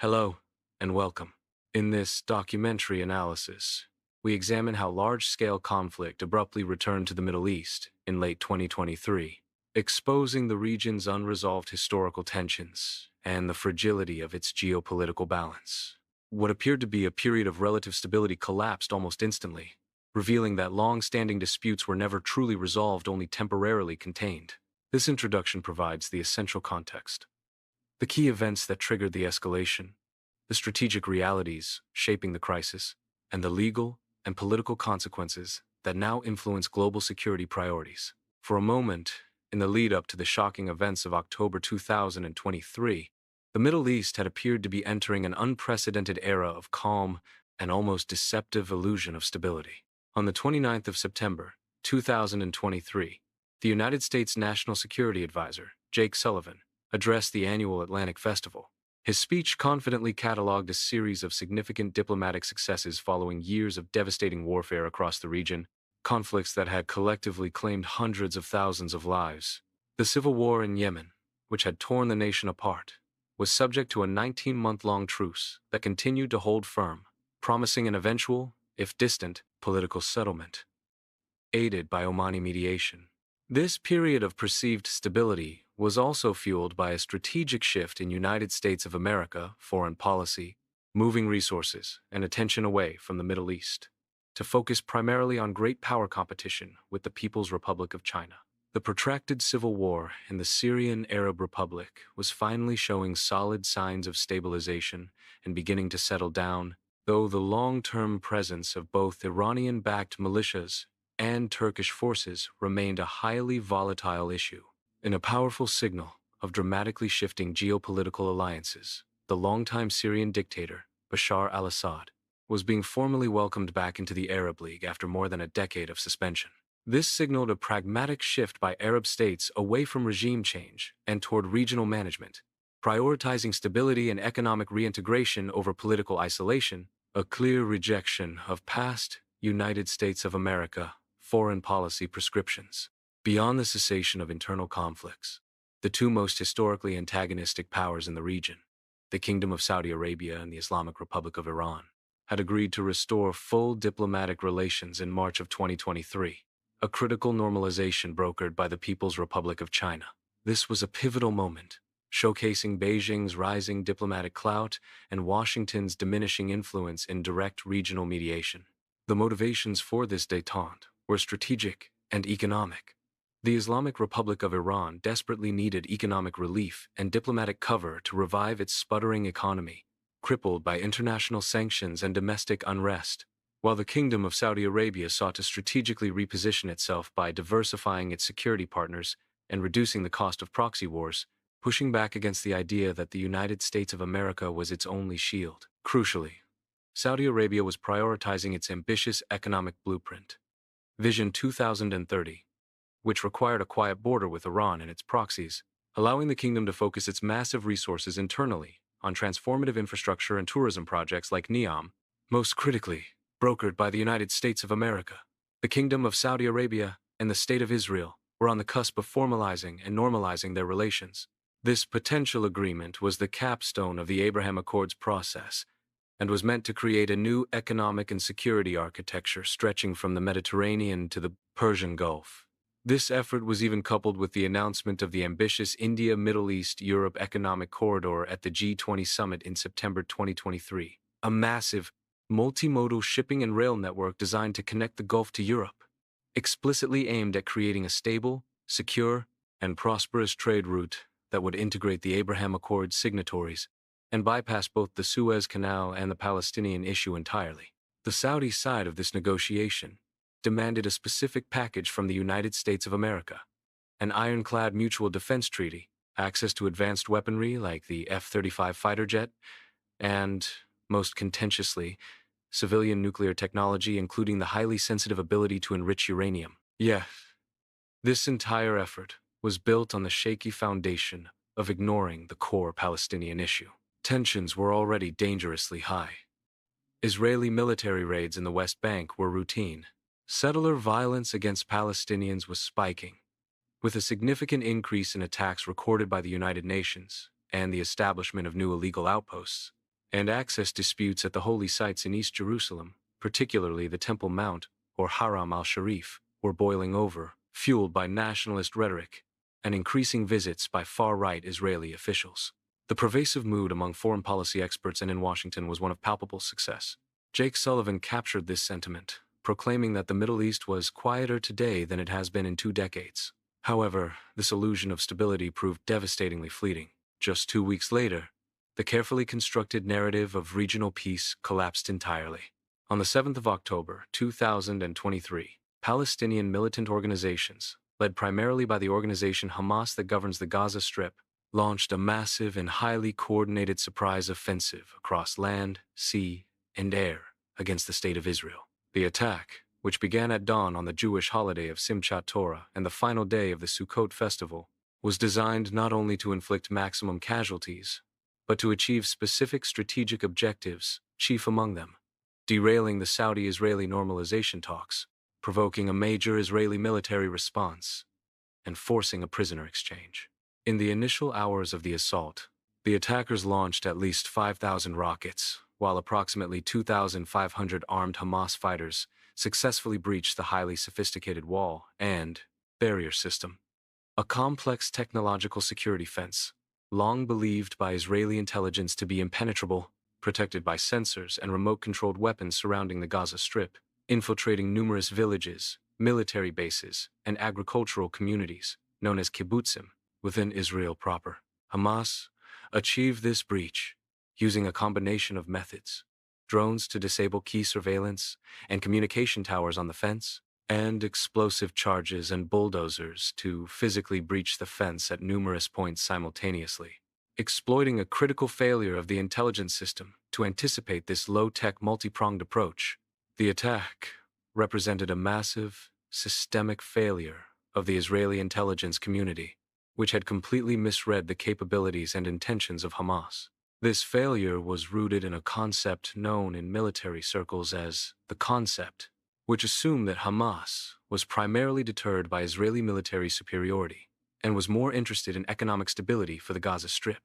Hello, and welcome. In this documentary analysis, we examine how large-scale conflict abruptly returned to the Middle East in late 2023, exposing the region's unresolved historical tensions and the fragility of its geopolitical balance. What appeared to be a period of relative stability collapsed almost instantly, revealing that long-standing disputes were never truly resolved, only temporarily contained. This introduction provides the essential context. The key events that triggered the escalation, the strategic realities shaping the crisis, and the legal and political consequences that now influence global security priorities. For a moment, in the lead-up to the shocking events of October 2023, the Middle East had appeared to be entering an unprecedented era of calm and almost deceptive illusion of stability. On the 29th of September, 2023, the United States National Security Advisor, Jake Sullivan, addressed the annual Atlantic Festival. His speech confidently cataloged a series of significant diplomatic successes following years of devastating warfare across the region, conflicts that had collectively claimed hundreds of thousands of lives. The civil war in Yemen, which had torn the nation apart, was subject to a 19-month-long truce that continued to hold firm, promising an eventual, if distant, political settlement, aided by Omani mediation. This period of perceived stability was also fueled by a strategic shift in United States of America foreign policy, moving resources and attention away from the Middle East to focus primarily on great power competition with the People's Republic of China. The protracted civil war in the Syrian Arab Republic was finally showing solid signs of stabilization and beginning to settle down, though the long-term presence of both Iranian-backed militias and Turkish forces remained a highly volatile issue. In a powerful signal of dramatically shifting geopolitical alliances, the longtime Syrian dictator, Bashar al-Assad, was being formally welcomed back into the Arab League after more than a decade of suspension. This signaled a pragmatic shift by Arab states away from regime change and toward regional management, prioritizing stability and economic reintegration over political isolation, a clear rejection of past United States of America foreign policy prescriptions. Beyond the cessation of internal conflicts, the two most historically antagonistic powers in the region, the Kingdom of Saudi Arabia and the Islamic Republic of Iran, had agreed to restore full diplomatic relations in March of 2023, a critical normalization brokered by the People's Republic of China. This was a pivotal moment, showcasing Beijing's rising diplomatic clout and Washington's diminishing influence in direct regional mediation. The motivations for this détente were strategic and economic. The Islamic Republic of Iran desperately needed economic relief and diplomatic cover to revive its sputtering economy, crippled by international sanctions and domestic unrest, while the Kingdom of Saudi Arabia sought to strategically reposition itself by diversifying its security partners and reducing the cost of proxy wars, pushing back against the idea that the United States of America was its only shield. Crucially, Saudi Arabia was prioritizing its ambitious economic blueprint, Vision 2030, which required a quiet border with Iran and its proxies, allowing the kingdom to focus its massive resources internally on transformative infrastructure and tourism projects like NEOM, most critically, brokered by the United States of America. The Kingdom of Saudi Arabia and the State of Israel were on the cusp of formalizing and normalizing their relations. This potential agreement was the capstone of the Abraham Accords process and was meant to create a new economic and security architecture stretching from the Mediterranean to the Persian Gulf. This effort was even coupled with the announcement of the ambitious India-Middle East-Europe Economic Corridor at the G20 summit in September 2023, a massive, multimodal shipping and rail network designed to connect the Gulf to Europe, explicitly aimed at creating a stable, secure, and prosperous trade route that would integrate the Abraham Accords signatories and bypass both the Suez Canal and the Palestinian issue entirely. The Saudi side of this negotiation demanded a specific package from the United States of America, an ironclad mutual defense treaty, access to advanced weaponry like the F-35 fighter jet, and, most contentiously, civilian nuclear technology including the highly sensitive ability to enrich uranium. Yet, this entire effort was built on the shaky foundation of ignoring the core Palestinian issue. Tensions were already dangerously high. Israeli military raids in the West Bank were routine. Settler violence against Palestinians was spiking, with a significant increase in attacks recorded by the United Nations and the establishment of new illegal outposts. and access disputes at the holy sites in East Jerusalem, particularly the Temple Mount or Haram al-Sharif, were boiling over, fueled by nationalist rhetoric and increasing visits by far-right Israeli officials. The pervasive mood among foreign policy experts and in Washington was one of palpable success. Jake Sullivan captured this sentiment, proclaiming that the Middle East was quieter today than it has been in 2 decades. However, this illusion of stability proved devastatingly fleeting. Just 2 weeks later, the carefully constructed narrative of regional peace collapsed entirely. On the 7th of October, 2023, Palestinian militant organizations, led primarily by the organization Hamas that governs the Gaza Strip, launched a massive and highly coordinated surprise offensive across land, sea, and air against the State of Israel. The attack, which began at dawn on the Jewish holiday of Simchat Torah and the final day of the Sukkot festival, was designed not only to inflict maximum casualties, but to achieve specific strategic objectives, chief among them, derailing the Saudi-Israeli normalization talks, provoking a major Israeli military response, and forcing a prisoner exchange. In the initial hours of the assault, the attackers launched at least 5,000 rockets, while approximately 2,500 armed Hamas fighters successfully breached the highly sophisticated wall and barrier system, a complex technological security fence, long believed by Israeli intelligence to be impenetrable, protected by sensors and remote-controlled weapons surrounding the Gaza Strip, infiltrating numerous villages, military bases, and agricultural communities, known as kibbutzim, within Israel proper. Hamas achieved this breach using a combination of methods: drones to disable key surveillance and communication towers on the fence, and explosive charges and bulldozers to physically breach the fence at numerous points simultaneously. Exploiting a critical failure of the intelligence system to anticipate this low-tech multi-pronged approach, the attack represented a massive, systemic failure of the Israeli intelligence community, which had completely misread the capabilities and intentions of Hamas. This failure was rooted in a concept known in military circles as the concept, which assumed that Hamas was primarily deterred by Israeli military superiority and was more interested in economic stability for the Gaza Strip,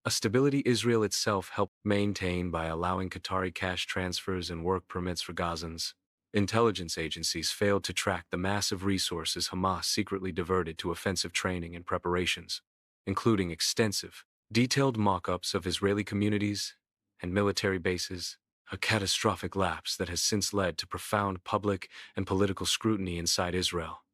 a stability Israel itself helped maintain by allowing Qatari cash transfers and work permits for Gazans. Intelligence agencies failed to track the massive resources Hamas secretly diverted to offensive training and preparations, including extensive, detailed mock-ups of Israeli communities and military bases, a catastrophic lapse that has since led to profound public and political scrutiny inside Israel,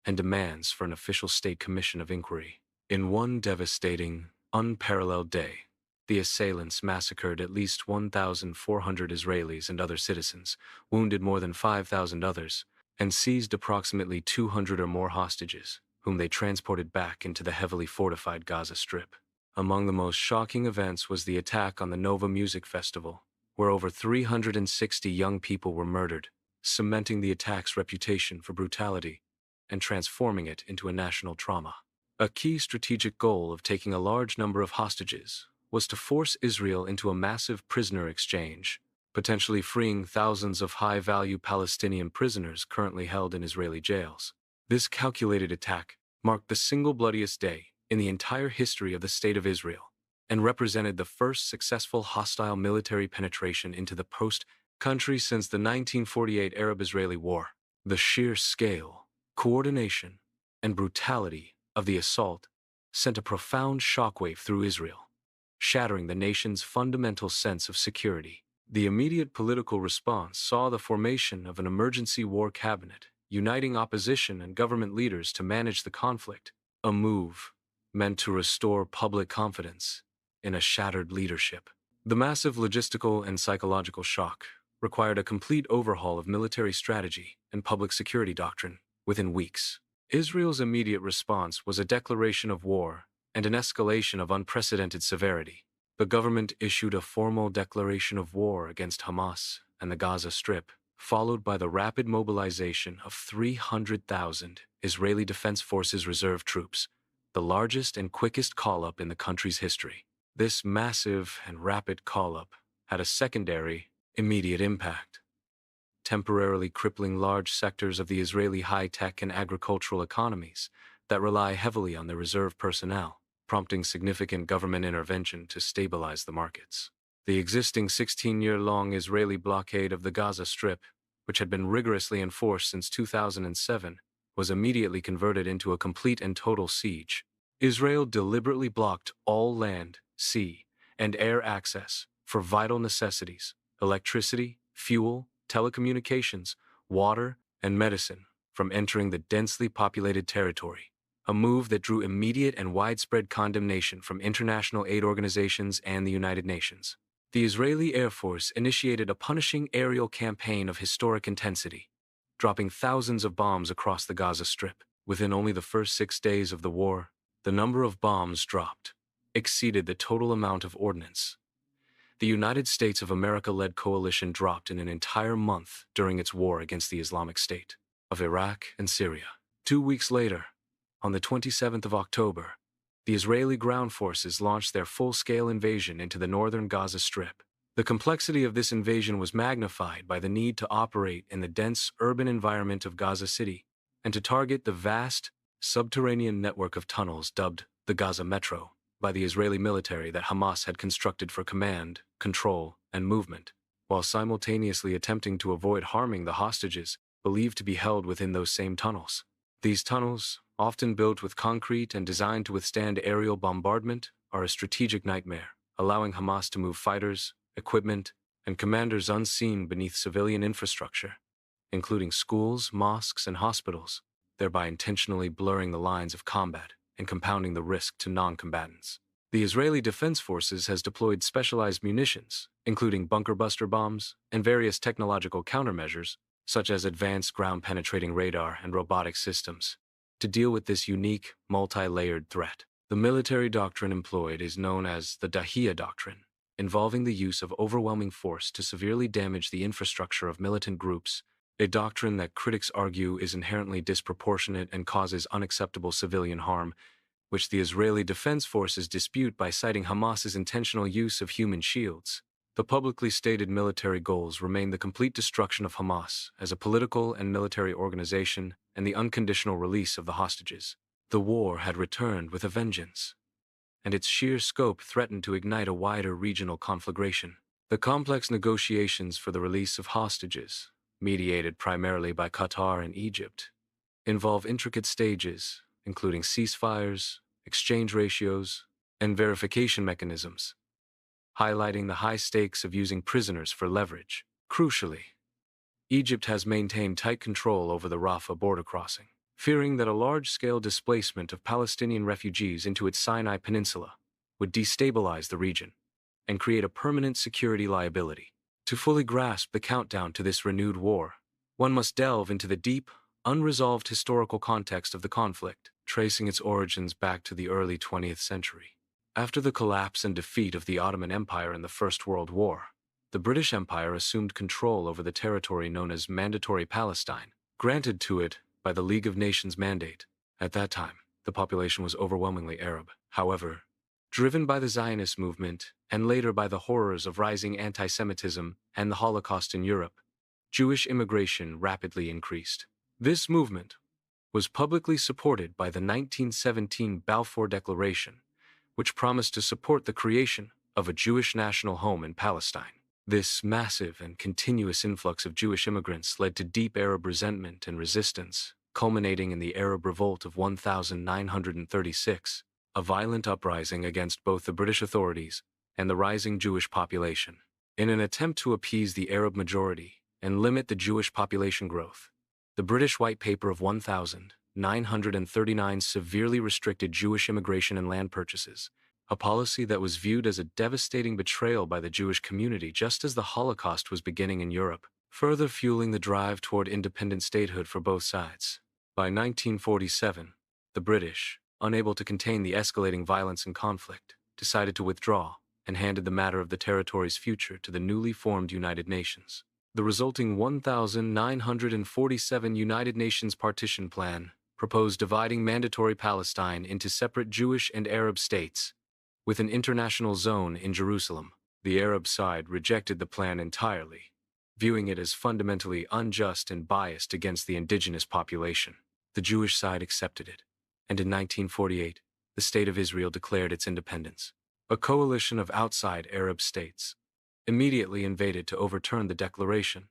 and demands for an official state commission of inquiry. In one devastating, unparalleled day, the assailants massacred at least 1,400 Israelis and other citizens, wounded more than 5,000 others, and seized approximately 200 or more hostages, whom they transported back into the heavily fortified Gaza Strip. Among the most shocking events was the attack on the Nova Music Festival, where over 360 young people were murdered, cementing the attack's reputation for brutality and transforming it into a national trauma. A key strategic goal of taking a large number of hostages was to force Israel into a massive prisoner exchange, potentially freeing thousands of high-value Palestinian prisoners currently held in Israeli jails. This calculated attack marked the single bloodiest day in the entire history of the State of Israel, and represented the first successful hostile military penetration into the post-country since the 1948 Arab-Israeli War. The sheer scale, coordination, and brutality of the assault sent a profound shockwave through Israel, shattering the nation's fundamental sense of security. The immediate political response saw the formation of an emergency war cabinet, uniting opposition and government leaders to manage the conflict, a move meant to restore public confidence in a shattered leadership. The massive logistical and psychological shock required a complete overhaul of military strategy and public security doctrine within weeks. Israel's immediate response was a declaration of war and an escalation of unprecedented severity. The government issued a formal declaration of war against Hamas and the Gaza Strip, followed by the rapid mobilization of 300,000 Israeli Defense Forces reserve troops, the largest and quickest call-up in the country's history. This massive and rapid call-up had a secondary, immediate impact, temporarily crippling large sectors of the Israeli high-tech and agricultural economies that rely heavily on their reserve personnel, prompting significant government intervention to stabilize the markets. The existing 16-year-long Israeli blockade of the Gaza Strip, which had been rigorously enforced since 2007, was immediately converted into a complete and total siege. Israel deliberately blocked all land, sea, and air access for vital necessities, electricity, fuel, telecommunications, water, and medicine from entering the densely populated territory, a move that drew immediate and widespread condemnation from international aid organizations and the United Nations. The Israeli Air Force initiated a punishing aerial campaign of historic intensity, dropping thousands of bombs across the Gaza Strip. Within only the first 6 days of the war, the number of bombs dropped exceeded the total amount of ordnance. The United States of America-led coalition dropped in an entire month during its war against the Islamic State of Iraq and Syria. 2 weeks later, on the 27th of October, the Israeli ground forces launched their full-scale invasion into the northern Gaza Strip. The complexity of this invasion was magnified by the need to operate in the dense urban environment of Gaza City and to target the vast, subterranean network of tunnels dubbed the Gaza Metro by the Israeli military that Hamas had constructed for command, control, and movement, while simultaneously attempting to avoid harming the hostages believed to be held within those same tunnels. These tunnels, often built with concrete and designed to withstand aerial bombardment, are a strategic nightmare, allowing Hamas to move fighters, equipment, and commanders unseen beneath civilian infrastructure, including schools, mosques, and hospitals, thereby intentionally blurring the lines of combat and compounding the risk to non-combatants. The Israeli Defense Forces has deployed specialized munitions, including bunker-buster bombs and various technological countermeasures, such as advanced ground-penetrating radar and robotic systems, to deal with this unique, multi-layered threat. The military doctrine employed is known as the Dahiya Doctrine, involving the use of overwhelming force to severely damage the infrastructure of militant groups, a doctrine that critics argue is inherently disproportionate and causes unacceptable civilian harm, which the Israeli Defense Forces dispute by citing Hamas's intentional use of human shields. The publicly stated military goals remain the complete destruction of Hamas as a political and military organization and the unconditional release of the hostages. The war had returned with a vengeance, and its sheer scope threatened to ignite a wider regional conflagration. The complex negotiations for the release of hostages, mediated primarily by Qatar and Egypt, involve intricate stages, including ceasefires, exchange ratios, and verification mechanisms, highlighting the high stakes of using prisoners for leverage. Crucially, Egypt has maintained tight control over the Rafah border crossing, fearing that a large-scale displacement of Palestinian refugees into its Sinai Peninsula would destabilize the region and create a permanent security liability. To fully grasp the countdown to this renewed war, one must delve into the deep, unresolved historical context of the conflict, tracing its origins back to the early 20th century. After the collapse and defeat of the Ottoman Empire in the First World War, the British Empire assumed control over the territory known as Mandatory Palestine, granted to it by the League of Nations mandate. At that time, the population was overwhelmingly Arab. However, driven by the Zionist movement and later by the horrors of rising anti-Semitism and the Holocaust in Europe, Jewish immigration rapidly increased. This movement was publicly supported by the 1917 Balfour Declaration, which promised to support the creation of a Jewish national home in Palestine. This massive and continuous influx of Jewish immigrants led to deep Arab resentment and resistance, culminating in the Arab Revolt of 1936, a violent uprising against both the British authorities and the rising Jewish population. In an attempt to appease the Arab majority and limit the Jewish population growth, the British White Paper of 1939 severely restricted Jewish immigration and land purchases, a policy that was viewed as a devastating betrayal by the Jewish community just as the Holocaust was beginning in Europe, further fueling the drive toward independent statehood for both sides. By 1947, the British, unable to contain the escalating violence and conflict, decided to withdraw and handed the matter of the territory's future to the newly formed United Nations. The resulting 1947 United Nations Partition Plan proposed dividing Mandatory Palestine into separate Jewish and Arab states, with an international zone in Jerusalem. The Arab side rejected the plan entirely, viewing it as fundamentally unjust and biased against the indigenous population. The Jewish side accepted it, and in 1948, the State of Israel declared its independence. A coalition of outside Arab states, immediately invaded to overturn the declaration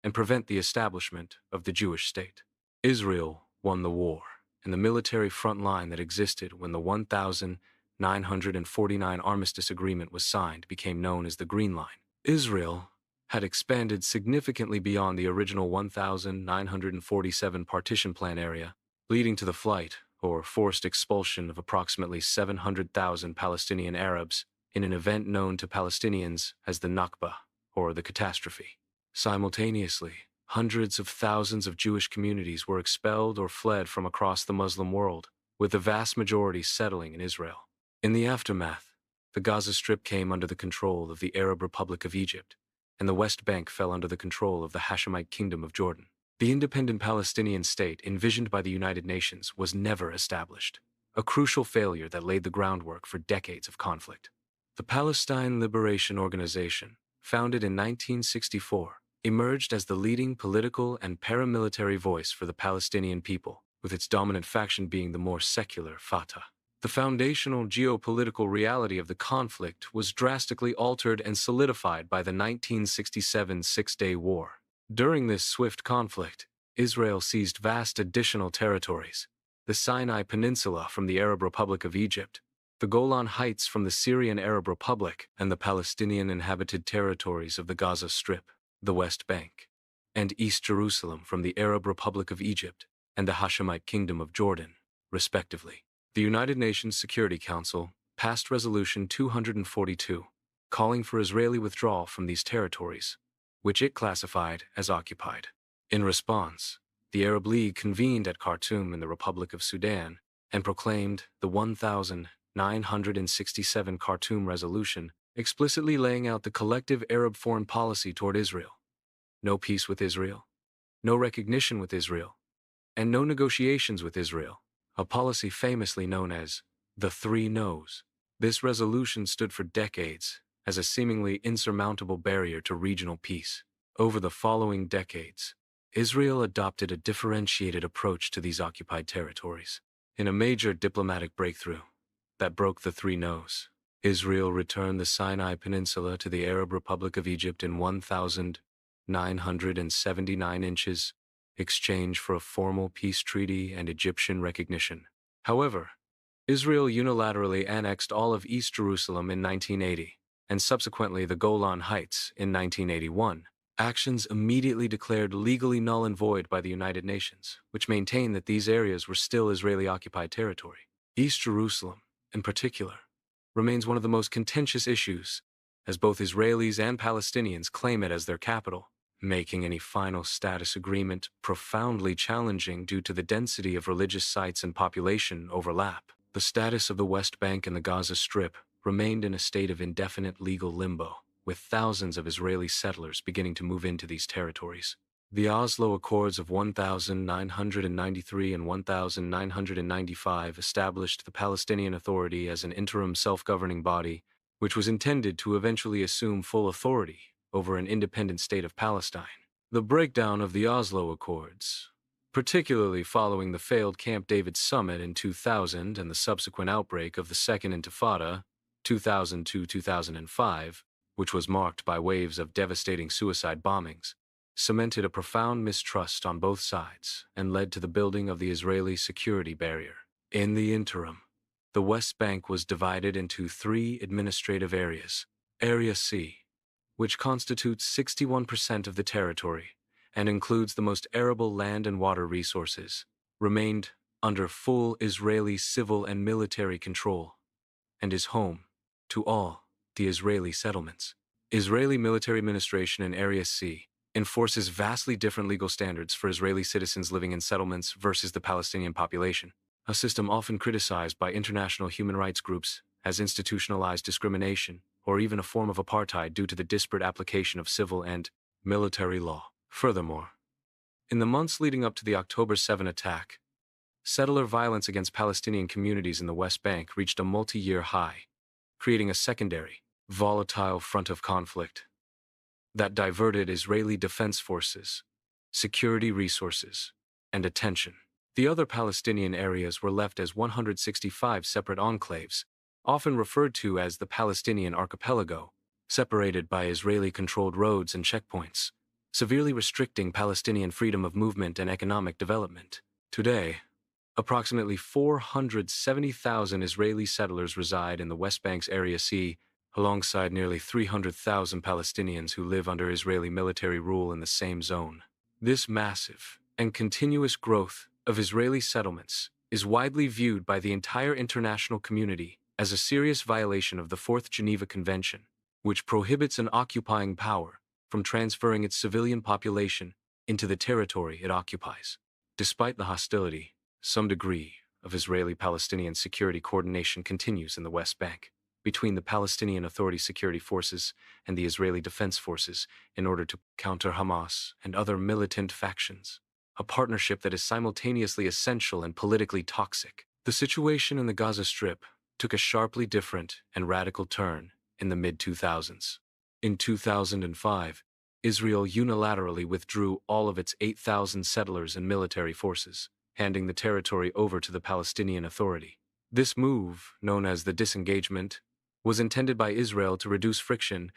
and prevent the establishment of the Jewish state. Israel won the war, and the military front line that existed when the 1949 Armistice Agreement was signed became known as the Green Line. Israel had expanded significantly beyond the original 1947 partition plan area, leading to the flight or forced expulsion of approximately 700,000 Palestinian Arabs in an event known to Palestinians as the Nakba, or the catastrophe. Simultaneously, hundreds of thousands of Jewish communities were expelled or fled from across the Muslim world, with the vast majority settling in Israel. In the aftermath, the Gaza Strip came under the control of the Arab Republic of Egypt, and the West Bank fell under the control of the Hashemite Kingdom of Jordan. The independent Palestinian state envisioned by the United Nations was never established, a crucial failure that laid the groundwork for decades of conflict. The Palestine Liberation Organization, founded in 1964, emerged as the leading political and paramilitary voice for the Palestinian people, with its dominant faction being the more secular Fatah. The foundational geopolitical reality of the conflict was drastically altered and solidified by the 1967 Six-Day War. During this swift conflict, Israel seized vast additional territories: the Sinai Peninsula from the Arab Republic of Egypt, the Golan Heights from the Syrian Arab Republic, and the Palestinian inhabited territories of the Gaza Strip, the West Bank, and East Jerusalem from the Arab Republic of Egypt and the Hashemite Kingdom of Jordan, respectively. The United Nations Security Council passed Resolution 242, calling for Israeli withdrawal from these territories, which it classified as occupied. In response, the Arab League convened at Khartoum in the Republic of Sudan and proclaimed the 1967 Khartoum Resolution, explicitly laying out the collective Arab foreign policy toward Israel: no peace with Israel, no recognition with Israel, and no negotiations with Israel, a policy famously known as the Three No's. This resolution stood for decades as a seemingly insurmountable barrier to regional peace. Over the following decades, Israel adopted a differentiated approach to these occupied territories. In a major diplomatic breakthrough that broke the Three No's, Israel returned the Sinai Peninsula to the Arab Republic of Egypt in 1,979 inches, exchange for a formal peace treaty and Egyptian recognition. However, Israel unilaterally annexed all of East Jerusalem in 1980, and subsequently the Golan Heights in 1981, actions immediately declared legally null and void by the United Nations, which maintained that these areas were still Israeli-occupied territory. East Jerusalem, in particular, remains one of the most contentious issues, as both Israelis and Palestinians claim it as their capital, making any final status agreement profoundly challenging due to the density of religious sites and population overlap. The status of the West Bank and the Gaza Strip remained in a state of indefinite legal limbo, with thousands of Israeli settlers beginning to move into these territories. The Oslo Accords of 1993 and 1995 established the Palestinian Authority as an interim self-governing body, which was intended to eventually assume full authority over an independent state of Palestine. The breakdown of the Oslo Accords, particularly following the failed Camp David summit in 2000 and the subsequent outbreak of the Second Intifada, 2002-2005, which was marked by waves of devastating suicide bombings, cemented a profound mistrust on both sides and led to the building of the Israeli security barrier. In the interim, the West Bank was divided into three administrative areas. Area C, which constitutes 61% of the territory and includes the most arable land and water resources, remained under full Israeli civil and military control, and is home to all the Israeli settlements. Israeli military administration in Area C enforces vastly different legal standards for Israeli citizens living in settlements versus the Palestinian population, a system often criticized by international human rights groups as institutionalized discrimination or even a form of apartheid due to the disparate application of civil and military law. Furthermore, in the months leading up to the October 7 attack, settler violence against Palestinian communities in the West Bank reached a multi-year high, creating a secondary, volatile front of conflict that diverted Israeli defense forces, security resources, and attention. The other Palestinian areas were left as 165 separate enclaves, often referred to as the Palestinian Archipelago, separated by Israeli-controlled roads and checkpoints, severely restricting Palestinian freedom of movement and economic development. Today, approximately 470,000 Israeli settlers reside in the West Bank's Area C, alongside nearly 300,000 Palestinians who live under Israeli military rule in the same zone. This massive and continuous growth of Israeli settlements is widely viewed by the entire international community as a serious violation of the Fourth Geneva Convention, which prohibits an occupying power from transferring its civilian population into the territory it occupies. Despite the hostility, some degree of Israeli-Palestinian security coordination continues in the West Bank between the Palestinian Authority security forces and the Israeli Defense Forces in order to counter Hamas and other militant factions, a partnership that is simultaneously essential and politically toxic. The situation in the Gaza Strip took a sharply different and radical turn in the mid-2000s. In 2005, Israel unilaterally withdrew all of its 8,000 settlers and military forces, handing the territory over to the Palestinian Authority. This move, known as the disengagement, was intended by Israel to reduce friction,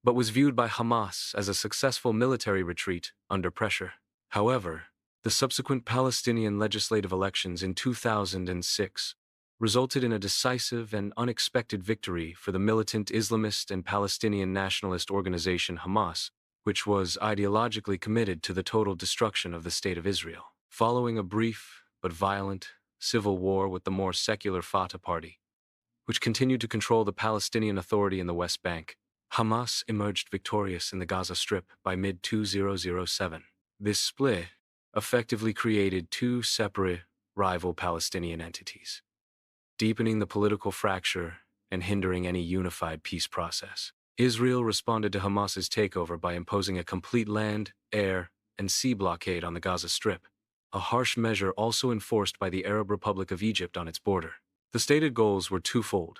but was viewed by Hamas as a successful military retreat under pressure. However, the subsequent Palestinian legislative elections in 2006 resulted in a decisive and unexpected victory for the militant Islamist and Palestinian nationalist organization Hamas, which was ideologically committed to the total destruction of the State of Israel. Following a brief but violent civil war with the more secular Fatah party, which continued to control the Palestinian Authority in the West Bank, Hamas emerged victorious in the Gaza Strip by mid-2007. This split effectively created two separate, rival Palestinian entities, deepening the political fracture and hindering any unified peace process. Israel responded to Hamas's takeover by imposing a complete land, air, and sea blockade on the Gaza Strip, a harsh measure also enforced by the Arab Republic of Egypt on its border. The stated goals were twofold: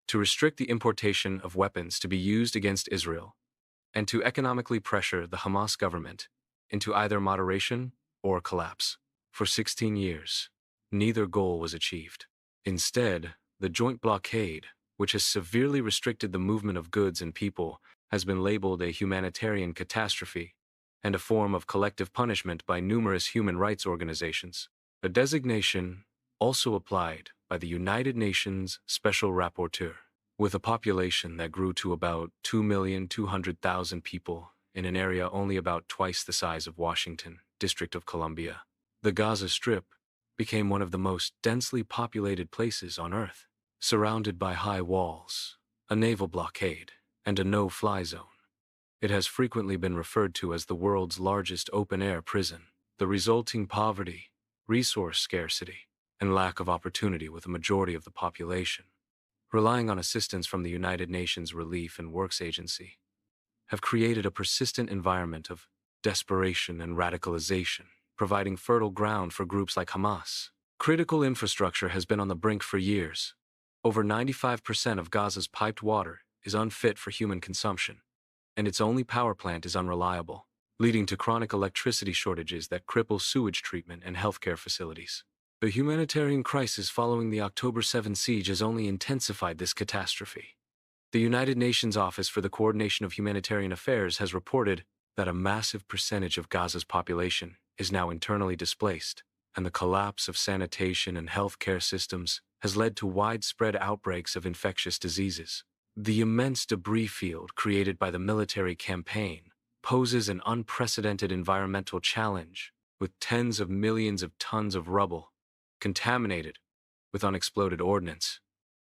to restrict the importation of weapons to be used against Israel, and to economically pressure the Hamas government into either moderation or collapse. For 16 years, neither goal was achieved. Instead, the joint blockade, which has severely restricted the movement of goods and people, has been labeled a humanitarian catastrophe and a form of collective punishment by numerous human rights organizations, a designation also applied by the United Nations Special Rapporteur. With a population that grew to about 2,200,000 people in an area only about twice the size of Washington, District of Columbia, the Gaza Strip became one of the most densely populated places on Earth, surrounded by high walls, a naval blockade, and a no-fly zone. It has frequently been referred to as the world's largest open-air prison. The resulting poverty, resource scarcity, and lack of opportunity with a majority of the population, relying on assistance from the United Nations Relief and Works Agency, have created a persistent environment of desperation and radicalization, providing fertile ground for groups like Hamas. Critical infrastructure has been on the brink for years. Over 95% of Gaza's piped water is unfit for human consumption, and its only power plant is unreliable, leading to chronic electricity shortages that cripple sewage treatment and healthcare facilities. The humanitarian crisis following the October 7 siege has only intensified this catastrophe. The United Nations Office for the Coordination of Humanitarian Affairs has reported that a massive percentage of Gaza's population is now internally displaced, and the collapse of sanitation and healthcare systems has led to widespread outbreaks of infectious diseases. The immense debris field created by the military campaign poses an unprecedented environmental challenge, with tens of millions of tons of rubble contaminated with unexploded ordnance,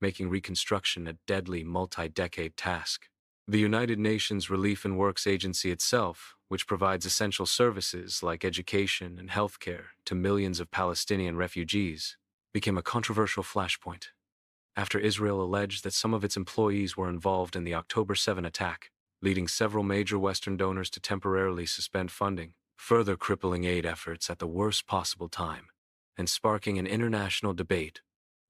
making reconstruction a deadly multi-decade task. The United Nations Relief and Works Agency itself, which provides essential services like education and healthcare to millions of Palestinian refugees, became a controversial flashpoint after Israel alleged that some of its employees were involved in the October 7 attack, leading several major Western donors to temporarily suspend funding, further crippling aid efforts at the worst possible time, and sparking an international debate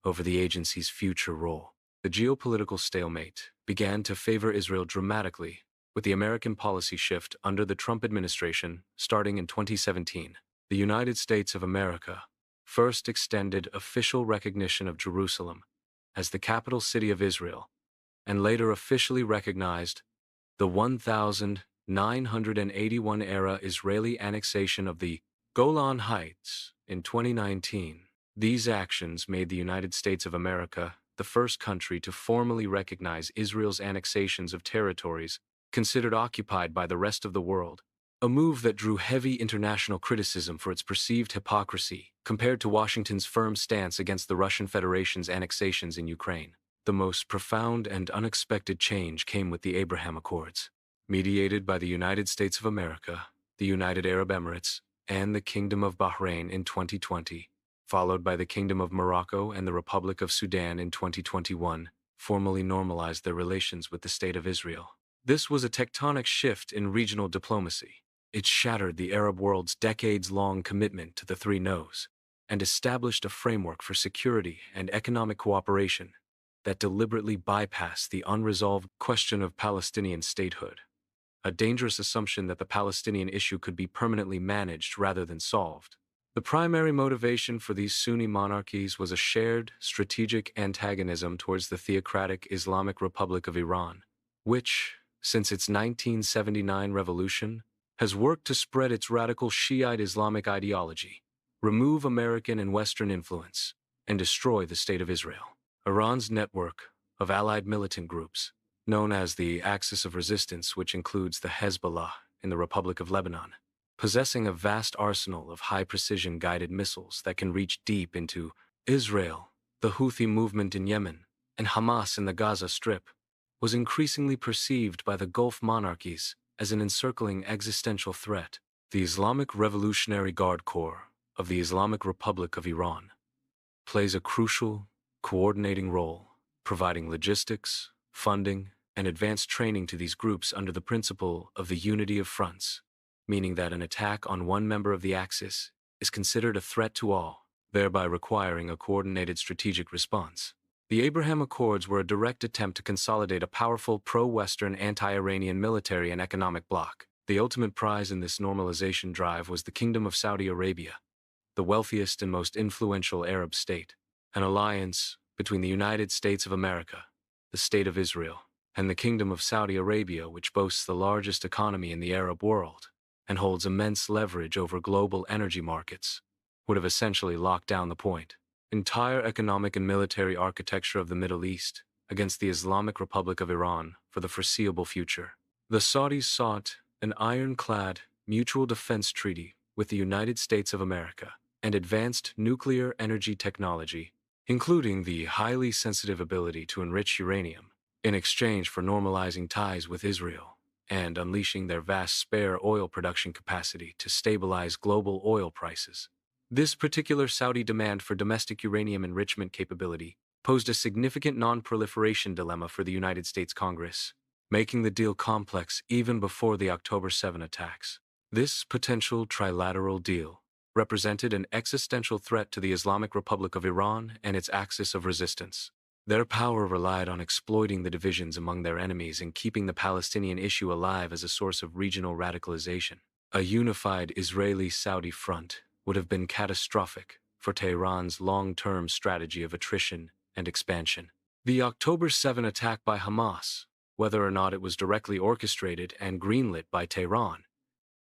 over the agency's future role. The geopolitical stalemate began to favor Israel dramatically with the American policy shift under the Trump administration starting in 2017. The United States of America first extended official recognition of Jerusalem as the capital city of Israel and later officially recognized the 1981 era Israeli annexation of the Golan Heights in 2019. These actions made the United States of America the first country to formally recognize Israel's annexations of territories considered occupied by the rest of the world, a move that drew heavy international criticism for its perceived hypocrisy compared to Washington's firm stance against the Russian Federation's annexations in Ukraine. The most profound and unexpected change came with the Abraham Accords, mediated by the United States of America, the United Arab Emirates, and the Kingdom of Bahrain in 2020, followed by the Kingdom of Morocco and the Republic of Sudan in 2021, formally normalized their relations with the State of Israel. This was a tectonic shift in regional diplomacy. It shattered the Arab world's decades-long commitment to the three no's and established a framework for security and economic cooperation that deliberately bypassed the unresolved question of Palestinian statehood, a dangerous assumption that the Palestinian issue could be permanently managed rather than solved. The primary motivation for these Sunni monarchies was a shared strategic antagonism towards the theocratic Islamic Republic of Iran, which, since its 1979 revolution, has worked to spread its radical Shiite Islamic ideology, remove American and Western influence, and destroy the State of Israel. Iran's network of allied militant groups, known as the Axis of Resistance, which includes the Hezbollah in the Republic of Lebanon, possessing a vast arsenal of high-precision guided missiles that can reach deep into Israel, the Houthi movement in Yemen, and Hamas in the Gaza Strip, was increasingly perceived by the Gulf monarchies as an encircling existential threat. The Islamic Revolutionary Guard Corps of the Islamic Republic of Iran plays a crucial, coordinating role, providing logistics, funding, and advanced training to these groups under the principle of the unity of fronts, meaning that an attack on one member of the Axis is considered a threat to all, thereby requiring a coordinated strategic response. The Abraham Accords were a direct attempt to consolidate a powerful pro-Western anti-Iranian military and economic bloc. The ultimate prize in this normalization drive was the Kingdom of Saudi Arabia, the wealthiest and most influential Arab state, an alliance between the United States of America, the State of Israel, and the Kingdom of Saudi Arabia, which boasts the largest economy in the Arab world and holds immense leverage over global energy markets, would have essentially locked down the entire economic and military architecture of the Middle East against the Islamic Republic of Iran for the foreseeable future. The Saudis sought an ironclad mutual defense treaty with the United States of America and advanced nuclear energy technology, including the highly sensitive ability to enrich uranium, in exchange for normalizing ties with Israel and unleashing their vast spare oil production capacity to stabilize global oil prices. This particular Saudi demand for domestic uranium enrichment capability posed a significant non-proliferation dilemma for the United States Congress, making the deal complex even before the October 7 attacks. This potential trilateral deal represented an existential threat to the Islamic Republic of Iran and its axis of resistance. Their power relied on exploiting the divisions among their enemies and keeping the Palestinian issue alive as a source of regional radicalization. A unified Israeli-Saudi front would have been catastrophic for Tehran's long-term strategy of attrition and expansion. The October 7 attack by Hamas, whether or not it was directly orchestrated and greenlit by Tehran,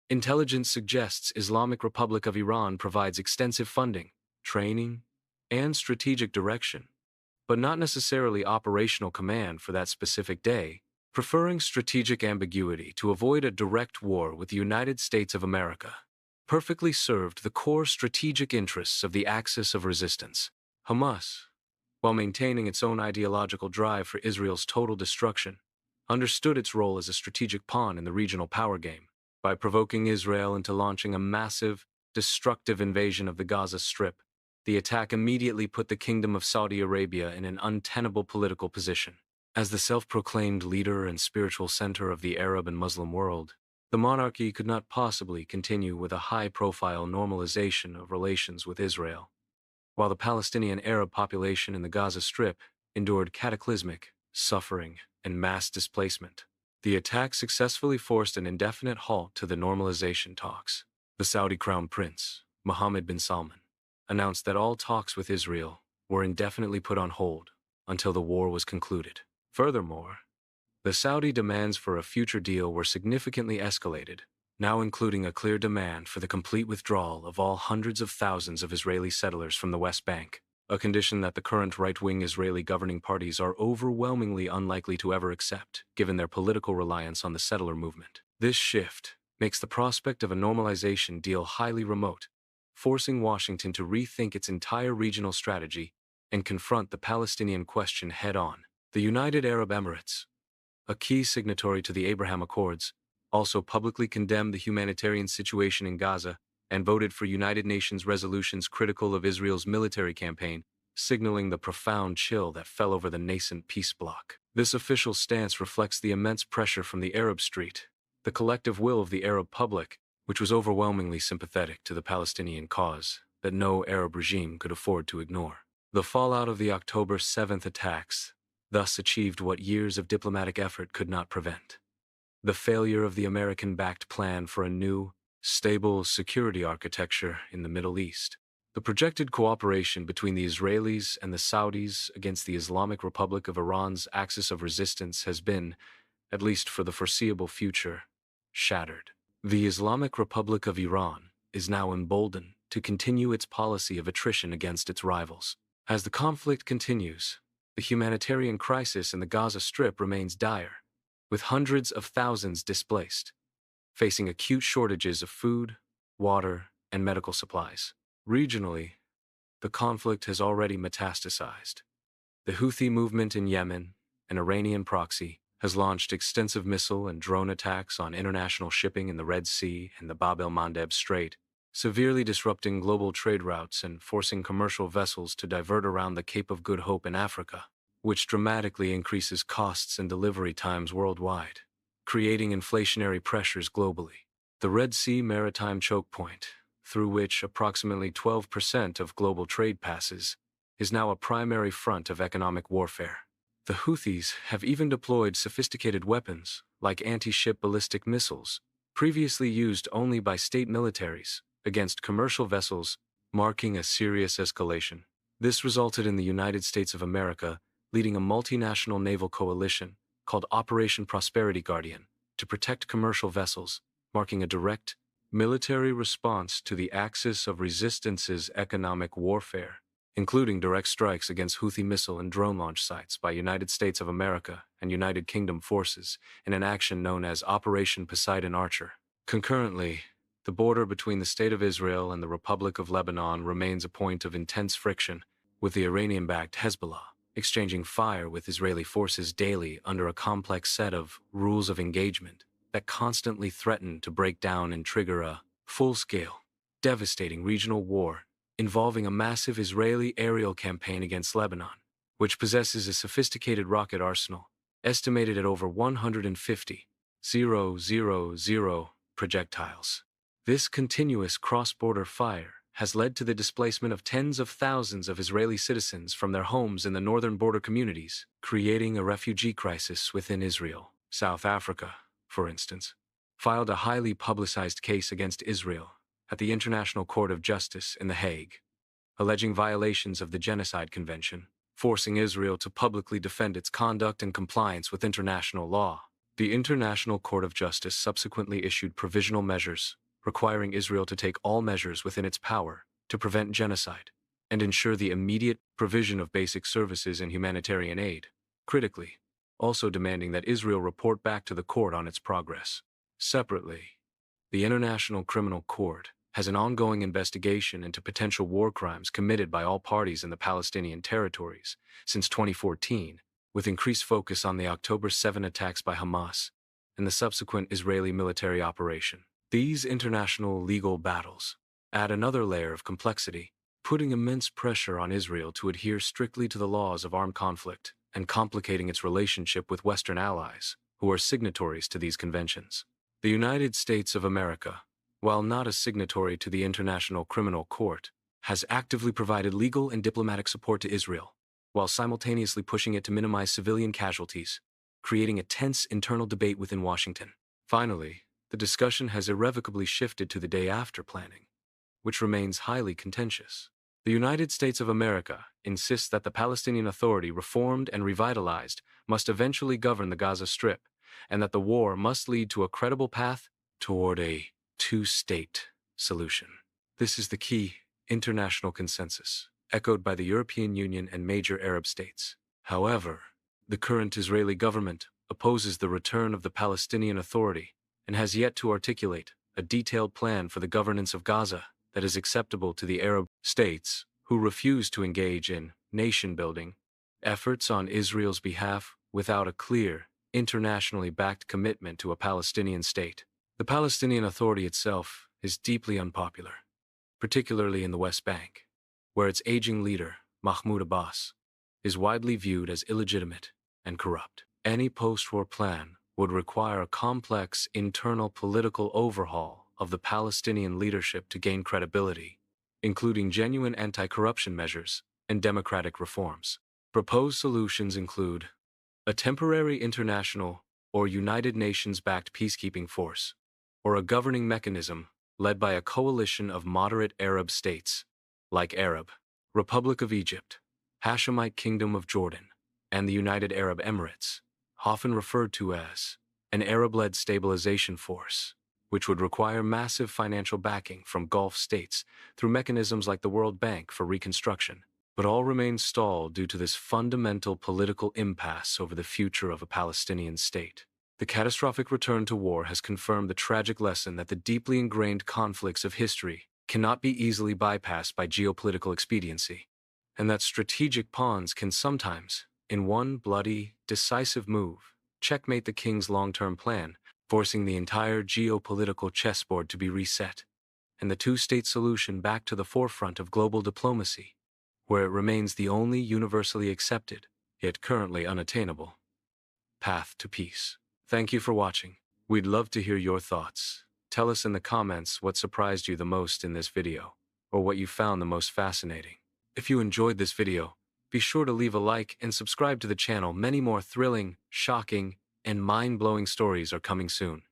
intelligence suggests Islamic Republic of Iran provides extensive funding, training, and strategic direction, but not necessarily operational command for that specific day, preferring strategic ambiguity to avoid a direct war with the United States of America. Perfectly served the core strategic interests of the axis of resistance. Hamas, while maintaining its own ideological drive for Israel's total destruction, understood its role as a strategic pawn in the regional power game. By provoking Israel into launching a massive, destructive invasion of the Gaza Strip, the attack immediately put the Kingdom of Saudi Arabia in an untenable political position. As the self-proclaimed leader and spiritual center of the Arab and Muslim world, the monarchy could not possibly continue with a high-profile normalization of relations with Israel, while the Palestinian Arab population in the Gaza Strip endured cataclysmic suffering and mass displacement. The attack successfully forced an indefinite halt to the normalization talks. The Saudi Crown Prince, Mohammed bin Salman, announced that all talks with Israel were indefinitely put on hold until the war was concluded. Furthermore, the Saudi demands for a future deal were significantly escalated, now including a clear demand for the complete withdrawal of all hundreds of thousands of Israeli settlers from the West Bank, a condition that the current right-wing Israeli governing parties are overwhelmingly unlikely to ever accept, given their political reliance on the settler movement. This shift makes the prospect of a normalization deal highly remote, forcing Washington to rethink its entire regional strategy and confront the Palestinian question head-on. The United Arab Emirates, a key signatory to the Abraham Accords, also publicly condemned the humanitarian situation in Gaza and voted for United Nations resolutions critical of Israel's military campaign, signaling the profound chill that fell over the nascent peace bloc. This official stance reflects the immense pressure from the Arab street, the collective will of the Arab public, which was overwhelmingly sympathetic to the Palestinian cause that no Arab regime could afford to ignore. The fallout of the October 7th attacks thus achieved what years of diplomatic effort could not prevent: the failure of the American-backed plan for a new, stable security architecture in the Middle East. The projected cooperation between the Israelis and the Saudis against the Islamic Republic of Iran's axis of resistance has been, at least for the foreseeable future, shattered. The Islamic Republic of Iran is now emboldened to continue its policy of attrition against its rivals. As the conflict continues, the humanitarian crisis in the Gaza Strip remains dire, with hundreds of thousands displaced, facing acute shortages of food, water, and medical supplies. Regionally, the conflict has already metastasized. The Houthi movement in Yemen, an Iranian proxy, has launched extensive missile and drone attacks on international shipping in the Red Sea and the Bab el-Mandeb Strait, severely disrupting global trade routes and forcing commercial vessels to divert around the Cape of Good Hope in Africa, which dramatically increases costs and delivery times worldwide, creating inflationary pressures globally. The Red Sea maritime choke point, through which approximately 12% of global trade passes, is now a primary front of economic warfare. The Houthis have even deployed sophisticated weapons, like anti-ship ballistic missiles, previously used only by state militaries, against commercial vessels, marking a serious escalation. This resulted in the United States of America leading a multinational naval coalition called Operation Prosperity Guardian to protect commercial vessels, marking a direct military response to the axis of resistance's economic warfare, including direct strikes against Houthi missile and drone launch sites by United States of America and United Kingdom forces in an action known as Operation Poseidon Archer. Concurrently, the border between the State of Israel and the Republic of Lebanon remains a point of intense friction, with the Iranian-backed Hezbollah exchanging fire with Israeli forces daily under a complex set of rules of engagement that constantly threaten to break down and trigger a full-scale, devastating regional war involving a massive Israeli aerial campaign against Lebanon, which possesses a sophisticated rocket arsenal, estimated at over 150,000 projectiles. This continuous cross-border fire has led to the displacement of tens of thousands of Israeli citizens from their homes in the northern border communities, creating a refugee crisis within Israel. South Africa, for instance, filed a highly publicized case against Israel at the International Court of Justice in The Hague, alleging violations of the Genocide Convention, forcing Israel to publicly defend its conduct and compliance with international law. The International Court of Justice subsequently issued provisional measures requiring Israel to take all measures within its power to prevent genocide and ensure the immediate provision of basic services and humanitarian aid, critically, also demanding that Israel report back to the court on its progress. Separately, the International Criminal Court has an ongoing investigation into potential war crimes committed by all parties in the Palestinian territories since 2014, with increased focus on the October 7 attacks by Hamas and the subsequent Israeli military operation. These international legal battles add another layer of complexity, putting immense pressure on Israel to adhere strictly to the laws of armed conflict and complicating its relationship with Western allies, who are signatories to these conventions. The United States of America, while not a signatory to the International Criminal Court, has actively provided legal and diplomatic support to Israel, while simultaneously pushing it to minimize civilian casualties, creating a tense internal debate within Washington. Finally, the discussion has irrevocably shifted to the day after planning, which remains highly contentious. The United States of America insists that the Palestinian Authority, reformed and revitalized, must eventually govern the Gaza Strip, and that the war must lead to a credible path toward a two-state solution. This is the key international consensus, echoed by the European Union and major Arab states. However, the current Israeli government opposes the return of the Palestinian Authority and has yet to articulate a detailed plan for the governance of Gaza that is acceptable to the Arab states who refuse to engage in nation-building efforts on Israel's behalf without a clear, internationally backed commitment to a Palestinian state. The Palestinian Authority itself is deeply unpopular, particularly in the West Bank, where its aging leader, Mahmoud Abbas, is widely viewed as illegitimate and corrupt. Any post-war plan would require a complex internal political overhaul of the Palestinian leadership to gain credibility, including genuine anti-corruption measures and democratic reforms. Proposed solutions include a temporary international or United Nations-backed peacekeeping force, or a governing mechanism led by a coalition of moderate Arab states, like Arab Republic of Egypt, Hashemite Kingdom of Jordan, and the United Arab Emirates, often referred to as an Arab-led stabilization force, which would require massive financial backing from Gulf states through mechanisms like the World Bank for reconstruction, but all remain stalled due to this fundamental political impasse over the future of a Palestinian state. The catastrophic return to war has confirmed the tragic lesson that the deeply ingrained conflicts of history cannot be easily bypassed by geopolitical expediency, and that strategic pawns can sometimes, in one bloody, decisive move, checkmate the king's long-term plan, forcing the entire geopolitical chessboard to be reset, and the two-state solution back to the forefront of global diplomacy, where it remains the only universally accepted, yet currently unattainable, path to peace. Thank you for watching. We'd love to hear your thoughts. Tell us in the comments what surprised you the most in this video, or what you found the most fascinating. If you enjoyed this video, be sure to leave a like and subscribe to the channel. Many more thrilling, shocking, and mind-blowing stories are coming soon.